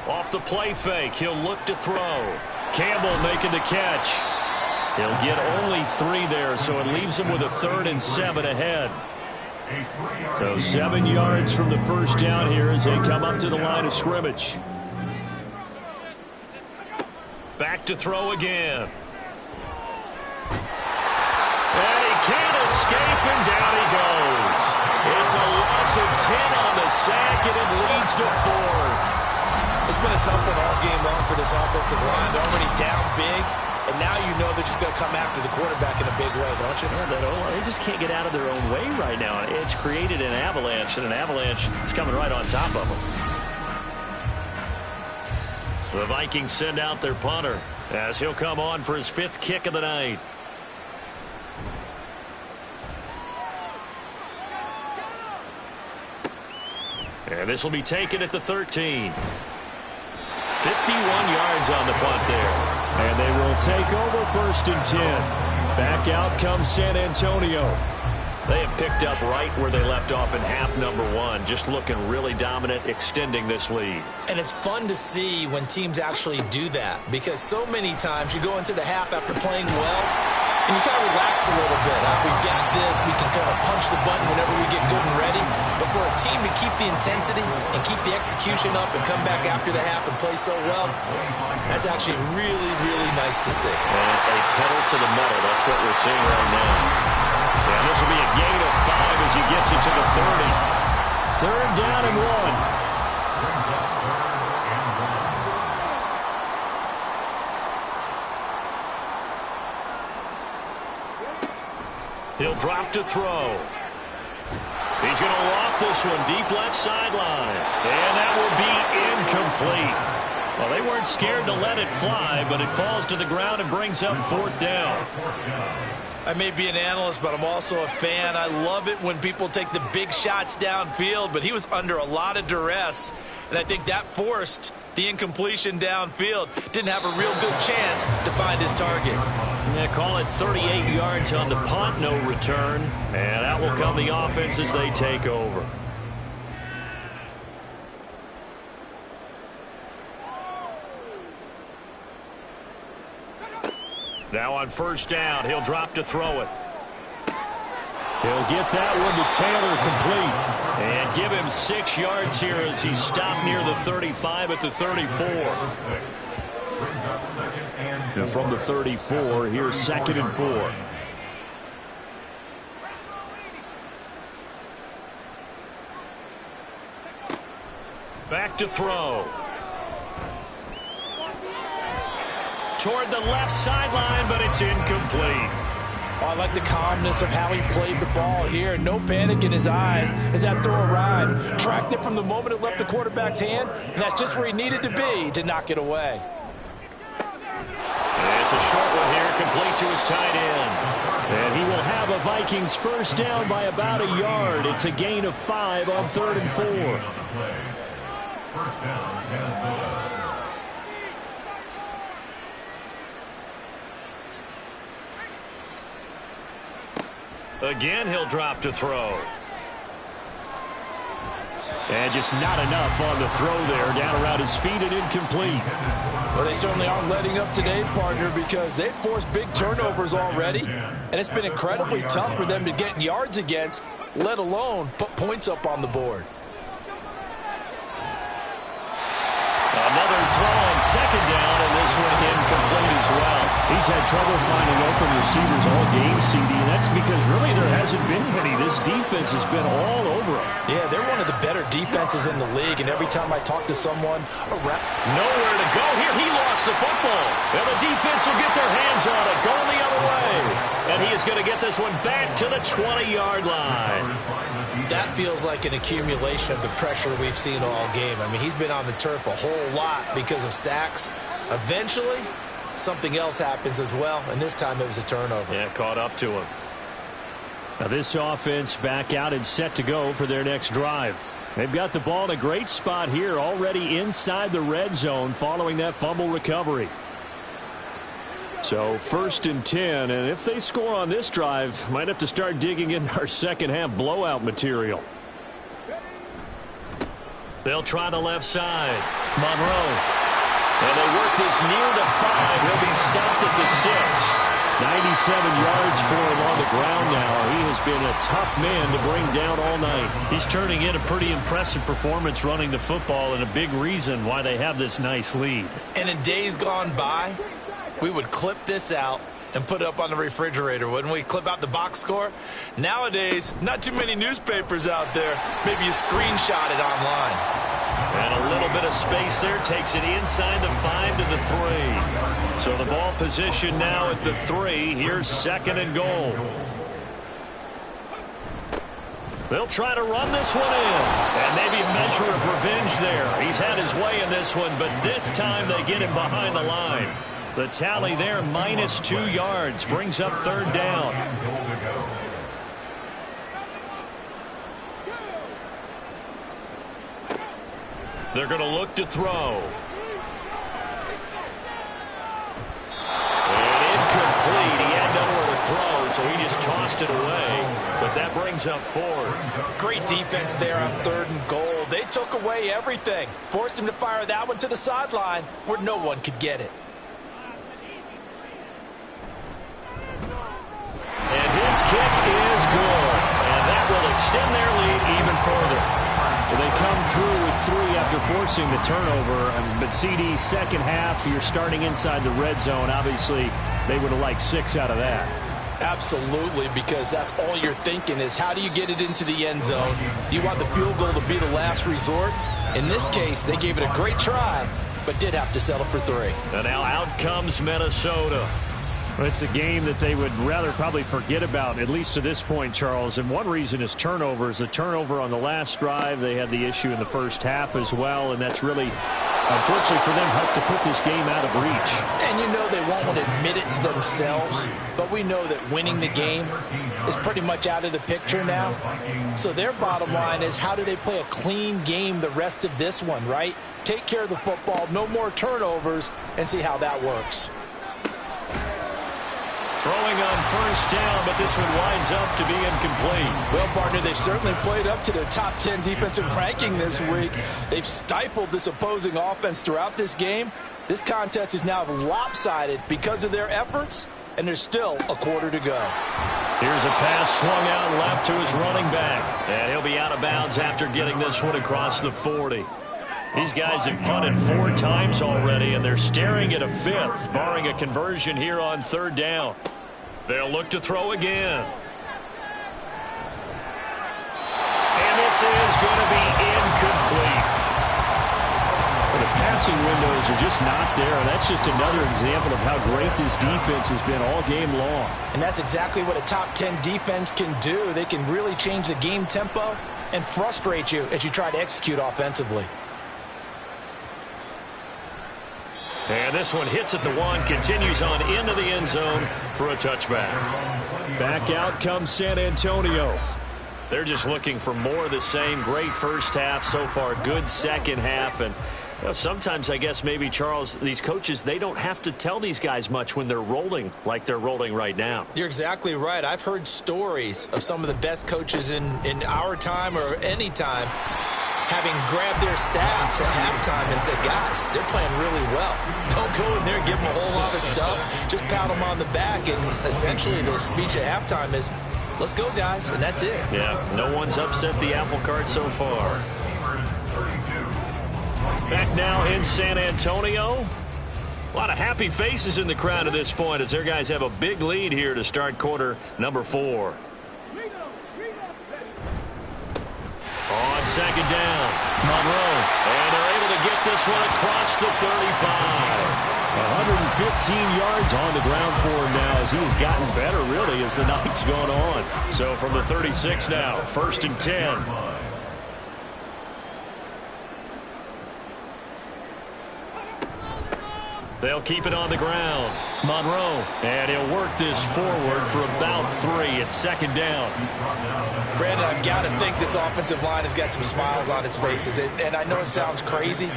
Off the play fake, he'll look to throw. Campbell making the catch. He'll get only 3 there, so it leaves him with a 3rd and 7 ahead. So 7 yards from the first down here as they come up to the line of scrimmage. Back to throw again. And he can't escape, and down he goes. It's a loss of 10 on the sack, and it leads to 4th. It's been a tough one all game long for this offensive line. They're already down big, and now you know they're just going to come after the quarterback in a big way, don't you? Yeah, they just can't get out of their own way right now. It's created an avalanche, and an avalanche is coming right on top of them. The Vikings send out their punter as he'll come on for his 5th kick of the night. And this will be taken at the 13. 51 yards on the punt there. And they will take over 1st and 10. Back out comes San Antonio. They have picked up right where they left off in half number 1. Just looking really dominant, extending this lead. And it's fun to see when teams actually do that, because so many times you go into the half after playing well, and you kind of relax a little bit. We've got this. We can kind of punch the button whenever we get good and ready. But for a team to keep the intensity and keep the execution up and come back after the half and play so well, that's actually really, really nice to see. And a pedal to the metal. That's what we're seeing right now. And this will be a gain of 5 as he gets it to the 30. 3rd down and 1. He'll drop to throw. He's going to loft this one deep left sideline. And that will be incomplete. Well, they weren't scared to let it fly, but it falls to the ground and brings up 4th down. I may be an analyst, but I'm also a fan. I love it when people take the big shots downfield, but he was under a lot of duress, and I think that forced the incompletion downfield. Didn't have a real good chance to find his target. Yeah, call it 38 yards on the punt, no return, and out will come the offense as they take over. Now on first down, he'll drop to throw it. He'll get that one to Taylor complete. And give him 6 yards here as he stopped near the 35 at the 34. And from the 34, here's 2nd and 4. Back to throw. Toward the left sideline, but it's incomplete. Oh, I like the calmness of how he played the ball here. No panic in his eyes as that throw arrived. Tracked it from the moment it left the quarterback's hand, and that's just where he needed to be to knock it away. And it's a short one here, complete to his tight end. And he will have a Vikings first down by about a yard. It's a gain of 5 on 3rd and 4. First down, Minnesota. Again, he'll drop to throw. And just not enough on the throw there. Down around his feet and incomplete. Well, they certainly aren't letting up today, partner, because they've forced big turnovers already. And it's been incredibly tough for them to get yards against, let alone put points up on the board. Another throw on 2nd down, and this one incomplete as well. He's had trouble finding open receivers all game, CD, and that's because really there hasn't been any. This defense has been all over him. Yeah, they're one of the better defenses in the league, and every time I talk to someone around... Nowhere to go here. He lost the football. And the defense will get their hands on it, going the other way. And he is going to get this one back to the 20-yard line. That feels like an accumulation of the pressure we've seen all game. I mean, he's been on the turf a whole lot because of sacks. Eventually, something else happens as well, and this time it was a turnover. Yeah, caught up to him. Now this offense back out and set to go for their next drive. They've got the ball in a great spot here, already inside the red zone following that fumble recovery. So 1st and 10, and if they score on this drive, might have to start digging in our second half blowout material. They'll try the left side. Monroe. And they work this near the 5. He'll be stopped at the 6. 97 yards for him on the ground now. He has been a tough man to bring down all night. He's turning in a pretty impressive performance running the football, and a big reason why they have this nice lead. And in days gone by, we would clip this out and put it up on the refrigerator, wouldn't we? Clip out the box score. Nowadays, not too many newspapers out there. Maybe you screenshot it online. And a little bit of space there takes it inside the 5 to the 3. So the ball position now at the 3. Here's 2nd and goal. They'll try to run this one in. And maybe a measure of revenge there. He's had his way in this one, but this time they get him behind the line. The tally there, minus 2 yards, brings up 3rd down. They're going to look to throw. And incomplete. He had nowhere to throw, so he just tossed it away. But that brings up 4th. Great defense there on 3rd and goal. They took away everything. Forced him to fire that one to the sideline where no one could get it. And his kick is good. And that will extend their lead even further. Well, they come through with 3 after forcing the turnover. But CD, second half, you're starting inside the red zone. Obviously, they would have liked 6 out of that. Absolutely, because that's all you're thinking is how do you get it into the end zone? You want the field goal to be the last resort. In this case, they gave it a great try, but did have to settle for 3. And now out comes Minnesota. Well, it's a game that they would rather probably forget about, at least to this point, Charles. And one reason is turnovers. A turnover on the last drive. They had the issue in the first half as well, and that's really, unfortunately for them, helped to put this game out of reach. And you know they won't want to admit it to themselves, but we know that winning the game is pretty much out of the picture now. So their bottom line is how do they play a clean game the rest of this one, right? Take care of the football, no more turnovers, and see how that works. Throwing on first down, but this one winds up to be incomplete. Well, partner, they've certainly played up to their top 10 defensive ranking this week. They've stifled this opposing offense throughout this game. This contest is now lopsided because of their efforts, and there's still a quarter to go. Here's a pass swung out left to his running back. And he'll be out of bounds after getting this one across the 40. These guys have punted 4 times already, and they're staring at a 5th, barring a conversion here on 3rd down. They'll look to throw again. And this is going to be incomplete. The passing windows are just not there. That's just another example of how great this defense has been all game long. And that's exactly what a top 10 defense can do. They can really change the game tempo and frustrate you as you try to execute offensively. And this one hits at the 1, continues on into the end zone for a touchback. Back out comes San Antonio. They're just looking for more of the same. Great first half so far, good second half. And you know, sometimes I guess maybe, Charles, these coaches, they don't have to tell these guys much when they're rolling like they're rolling right now. You're exactly right. I've heard stories of some of the best coaches in our time or any time having grabbed their staffs at halftime and said, guys, they're playing really well. Don't go in there and give them a whole lot of stuff. Just pat them on the back. And essentially the speech at halftime is, let's go, guys, and that's it. Yeah, no one's upset the apple cart so far. Back now in San Antonio. A lot of happy faces in the crowd at this point as their guys have a big lead here to start quarter number 4. On 2nd down, Monroe. And they're able to get this one across the 35. 115 yards on the ground for him now as he has gotten better, really, as the night's gone on. So from the 36 now, 1st and 10. They'll keep it on the ground. Monroe. And he'll work this forward for about 3 at 2nd down. Brandon, I've got to think this offensive line has got some smiles on its faces. And I know it sounds crazy,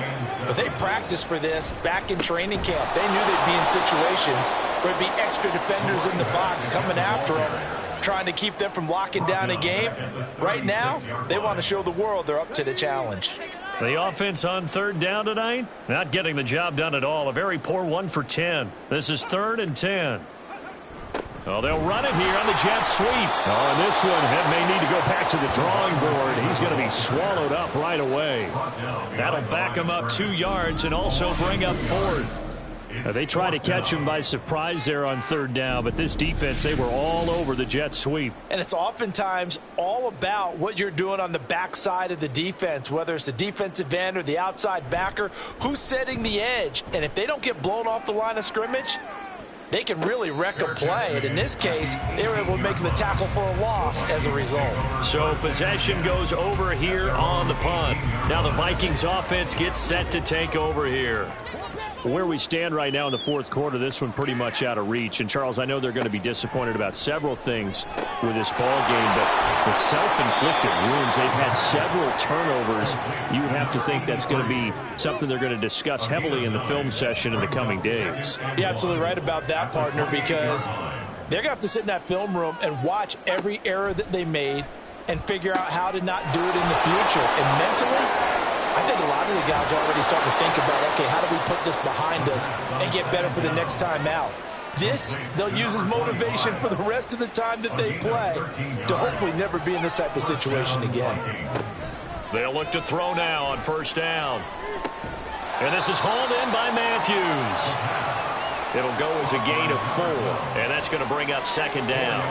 but they practiced for this back in training camp. They knew they'd be in situations where there'd be extra defenders in the box coming after them, trying to keep them from locking down a game. Right now, they want to show the world they're up to the challenge. The offense on 3rd down tonight, not getting the job done at all. A very poor 1 for 10. This is 3rd and 10. Oh, they'll run it here on the jet sweep. Oh, and this one may need to go back to the drawing board. He's going to be swallowed up right away. That'll back him up 2 yards and also bring up 4th. They try to catch him by surprise there on 3rd down, but this defense, they were all over the jet sweep. And it's oftentimes all about what you're doing on the backside of the defense, whether it's the defensive end or the outside backer, who's setting the edge. And if they don't get blown off the line of scrimmage, they can really wreck a play. And in this case, they were able to make the tackle for a loss as a result. So possession goes over here on the punt. Now the Vikings offense gets set to take over here. Where we stand right now in the 4th quarter, this one pretty much out of reach. And, Charles, I know they're going to be disappointed about several things with this ball game, but the self-inflicted wounds, they've had several turnovers. You would have to think that's going to be something they're going to discuss heavily in the film session in the coming days. You're absolutely right about that, partner, because they're going to have to sit in that film room and watch every error that they made and figure out how to not do it in the future. And mentally, I think a lot of the guys are already starting to think about, okay, how do we put this behind us and get better for the next time out? This, they'll use as motivation for the rest of the time that they play to hopefully never be in this type of situation again. They'll look to throw now on 1st down. And this is hauled in by Matthews. It'll go as a gain of 4, and that's going to bring up 2nd down.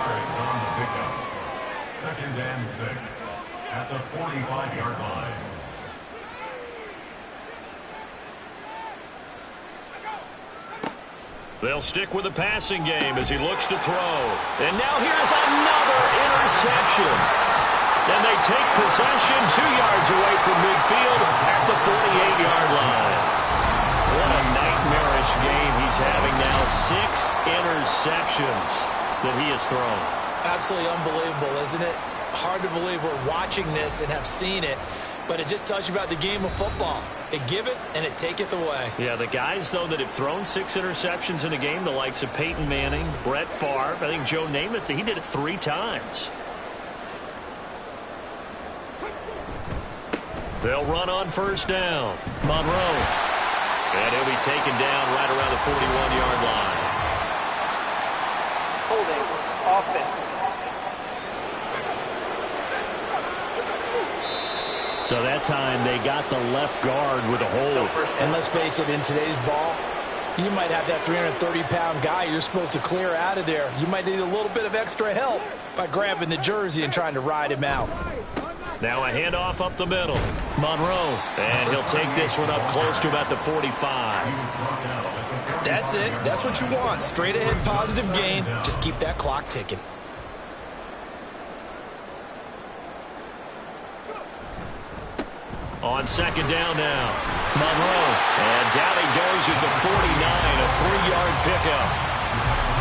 2nd and 6 at the 45-yard line. They'll stick with the passing game as he looks to throw. And now here's another interception. And they take possession 2 yards away from midfield at the 48-yard line. What a nightmarish game he's having now. 6 interceptions that he has thrown. Absolutely unbelievable, isn't it? Hard to believe we're watching this and have seen it. But it just tells you about the game of football. It giveth and it taketh away. Yeah, the guys, though, that have thrown 6 interceptions in a game, the likes of Peyton Manning, Brett Favre, I think Joe Namath, he did it 3 times. They'll run on 1st down. Monroe. And he'll be taken down right around the 41-yard line. offense. So that time they got the left guard with a hold. And let's face it, in today's ball, you might have that 330-pound guy you're supposed to clear out of there. You might need a little bit of extra help by grabbing the jersey and trying to ride him out. Now a handoff up the middle. Monroe. And he'll take this one up close to about the 45. That's it. That's what you want. Straight ahead positive gain. Just keep that clock ticking. On second down now. Monroe. And down he goes at the 49. A 3-yard pickup.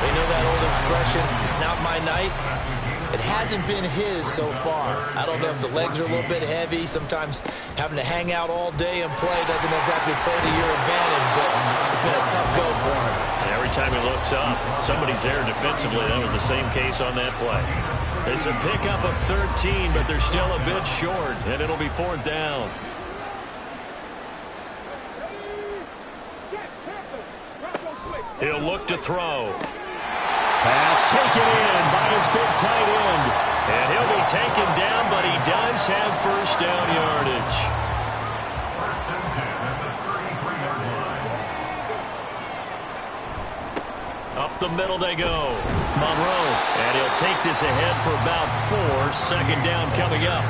They know that old expression, it's not my night. It hasn't been his so far. I don't know if the legs are a little bit heavy. Sometimes having to hang out all day and play doesn't exactly play to your advantage, but it's been a tough go for him. And every time he looks up, somebody's there defensively. That was the same case on that play. It's a pickup of 13, but they're still a bit short, and it'll be 4th down. He'll look to throw. Pass taken in by his big tight end. And he'll be taken down, but he does have first down yardage. First and 10 at the 33-yard line. Up the middle they go. Monroe. And he'll take this ahead for about 4. Second down coming up.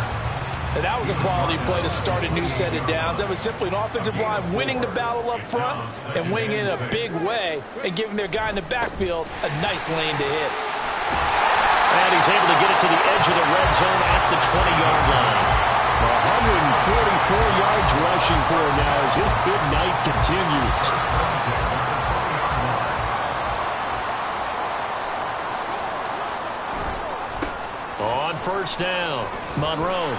And that was a quality play to start a new set of downs. That was simply an offensive line winning the battle up front and winning in a big way and giving their guy in the backfield a nice lane to hit. And he's able to get it to the edge of the red zone at the 20-yard line. 144 yards rushing for him now as his big night continues. On first down, Monroe.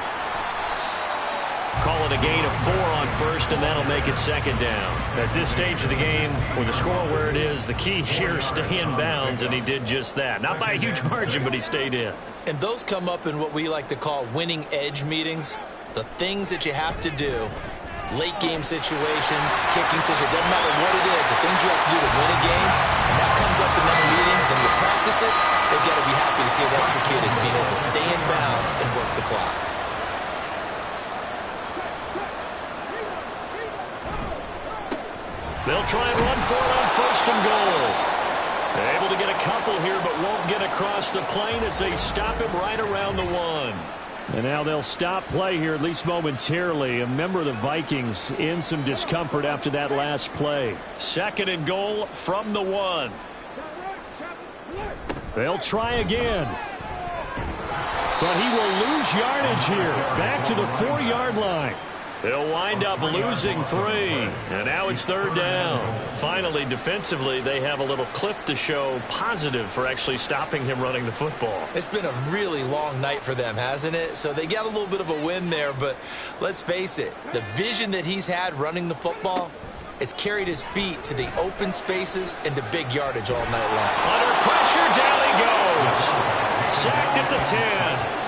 Calling a gain of 4 on first, and that'll make it second down. At this stage of the game, with the score where it is, the key here is stay in bounds, and he did just that. Not by a huge margin, but he stayed in. And those come up in what we like to call winning edge meetings. The things that you have to do, late game situations, kicking situations, doesn't matter what it is, the things you have to do to win a game, and that comes up in that meeting, then you practice it, they've got to be happy to see it executed, being able to stay in bounds and work the clock. They'll try and run for it on first and goal. Able to get a couple here, but won't get across the plane as they stop him right around the 1. And now they'll stop play here, at least momentarily. A member of the Vikings in some discomfort after that last play. Second and goal from the 1. They'll try again. But he will lose yardage here. Back to the 4-yard line. They'll wind up losing 3. And now it's third down. Finally, defensively, they have a little clip to show positive for actually stopping him running the football. It's been a really long night for them, hasn't it? So they got a little bit of a win there, but let's face it, the vision that he's had running the football has carried his feet to the open spaces and to big yardage all night long. Under pressure, down he goes. Sacked at the 10.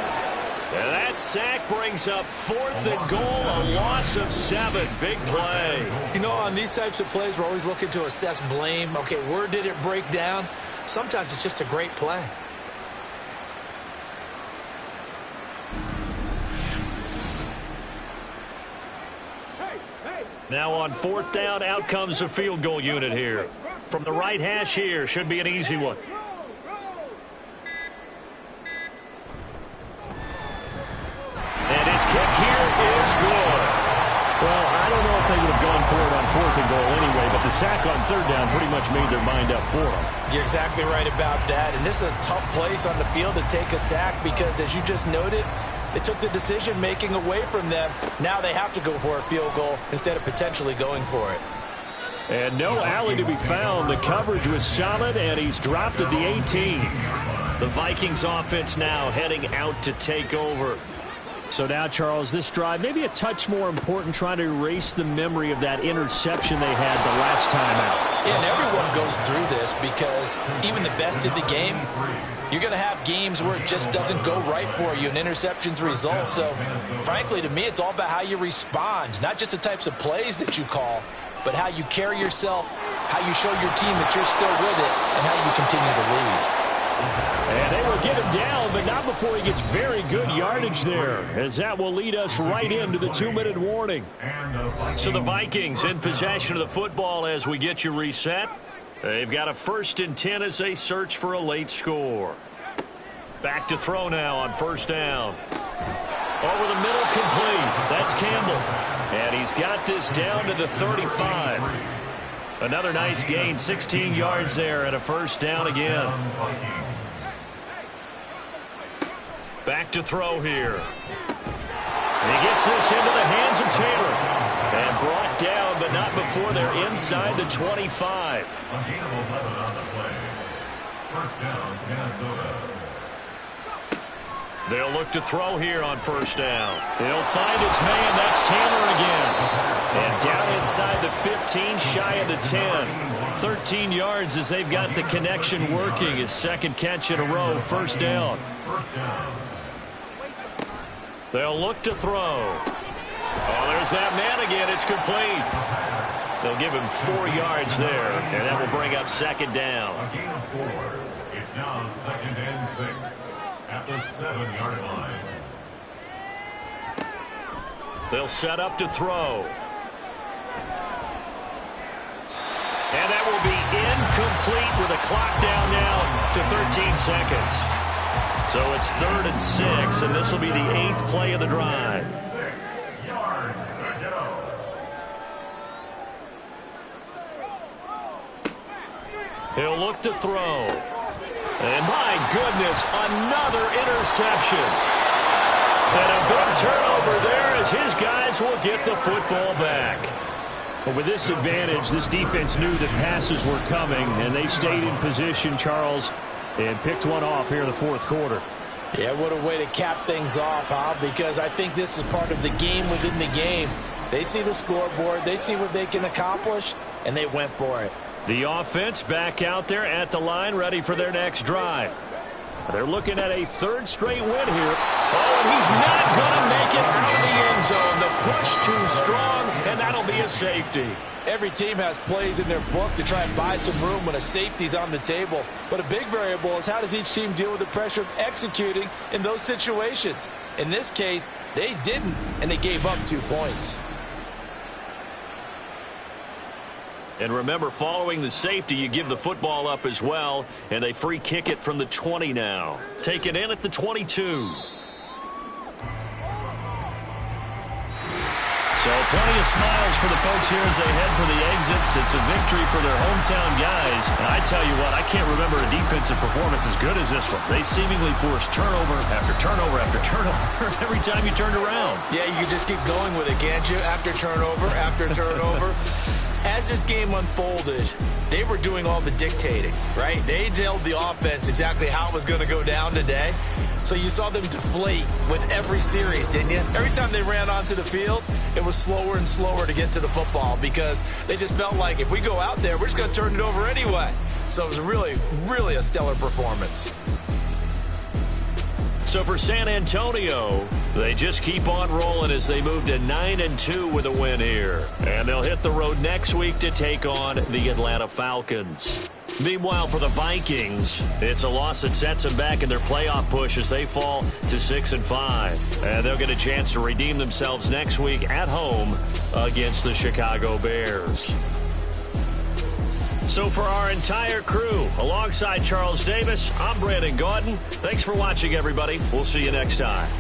And that sack brings up 4th and goal, a loss of 7. Big play. You know, on these types of plays, we're always looking to assess blame. Okay, where did it break down? Sometimes it's just a great play. Now on 4th down, out comes the field goal unit here. From the right hash here, should be an easy one. And his kick here is good. Well, I don't know if they would have gone for it on 4th and goal anyway, but the sack on 3rd down pretty much made their mind up for them. You're exactly right about that. And this is a tough place on the field to take a sack because, as you just noted, they took the decision-making away from them. Now they have to go for a field goal instead of potentially going for it. And no alley to be found. The coverage was solid, and he's dropped at the 18. The Vikings offense now heading out to take over. So now, Charles, this drive maybe a touch more important, trying to erase the memory of that interception they had the last time out. Yeah, and everyone goes through this because even the best in the game, you're going to have games where it just doesn't go right for you, and interceptions result. So, frankly, to me, it's all about how you respond, not just the types of plays that you call, but how you carry yourself, how you show your team that you're still with it, and how you continue to lead. And they will get him down, but not before he gets very good yardage there, as that will lead us right into the 2-minute warning. So the Vikings in possession of the football as we get you reset. They've got a 1st and 10 as they search for a late score. Back to throw now on 1st down. Over the middle, complete. That's Campbell. And he's got this down to the 35. Another nice gain, 16 yards there, and a 1st down again. Back to throw here. And he gets this into the hands of Taylor. And brought down, but not before they're inside the 25. A gain of 11 on the play. 1st down, Minnesota. They'll look to throw here on 1st down. He'll find his man. That's Taylor again. And down inside the 15, shy of the 10. 13 yards as they've got the connection working. His 2nd catch in a row, 1st down. They'll look to throw. Oh, there's that man again. It's complete. They'll give him 4 yards there, and that will bring up 2nd down. A gain of 4. It's now 2nd and 6. At the 7-yard line. They'll set up to throw. And that will be incomplete with a clock down now to 13 seconds. So it's 3rd and 6, and this will be the 8th play of the drive. 6 yards to go. He'll look to throw. And my goodness, another interception. And a big turnover there as his guys will get the football back. But with this advantage, this defense knew that passes were coming, and they stayed in position, Charles, and picked one off here in the 4th quarter. Yeah, what a way to cap things off, huh? Because I think this is part of the game within the game. They see the scoreboard, they see what they can accomplish, and they went for it. The offense back out there at the line, ready for their next drive. They're looking at a 3rd straight win here. Oh, and he's not going to make it out of the end zone. The push too strong, and that'll be a safety. Every team has plays in their book to try and buy some room when a safety's on the table. But a big variable is how does each team deal with the pressure of executing in those situations. In this case, they didn't, and they gave up 2 points. And remember, following the safety, you give the football up as well, and they free kick it from the 20 now. Taken in at the 22. So plenty of smiles for the folks here as they head for the exits. It's a victory for their hometown guys. And I tell you what, I can't remember a defensive performance as good as this one. They seemingly forced turnover after turnover after turnover every time you turned around. Yeah, you can just keep going with it, can't you? After turnover, after turnover. As this game unfolded, they were doing all the dictating, right? They told the offense exactly how it was going to go down today. So you saw them deflate with every series, didn't you? Every time they ran onto the field, it was slower and slower to get to the football because they just felt like if we go out there, we're just going to turn it over anyway. So it was really, really a stellar performance. So for San Antonio, they just keep on rolling as they move to 9-2 with a win here. And they'll hit the road next week to take on the Atlanta Falcons. Meanwhile, for the Vikings, it's a loss that sets them back in their playoff push as they fall to 6-5. And they'll get a chance to redeem themselves next week at home against the Chicago Bears. So for our entire crew, alongside Charles Davis, I'm Brandon Gaudin. Thanks for watching, everybody. We'll see you next time.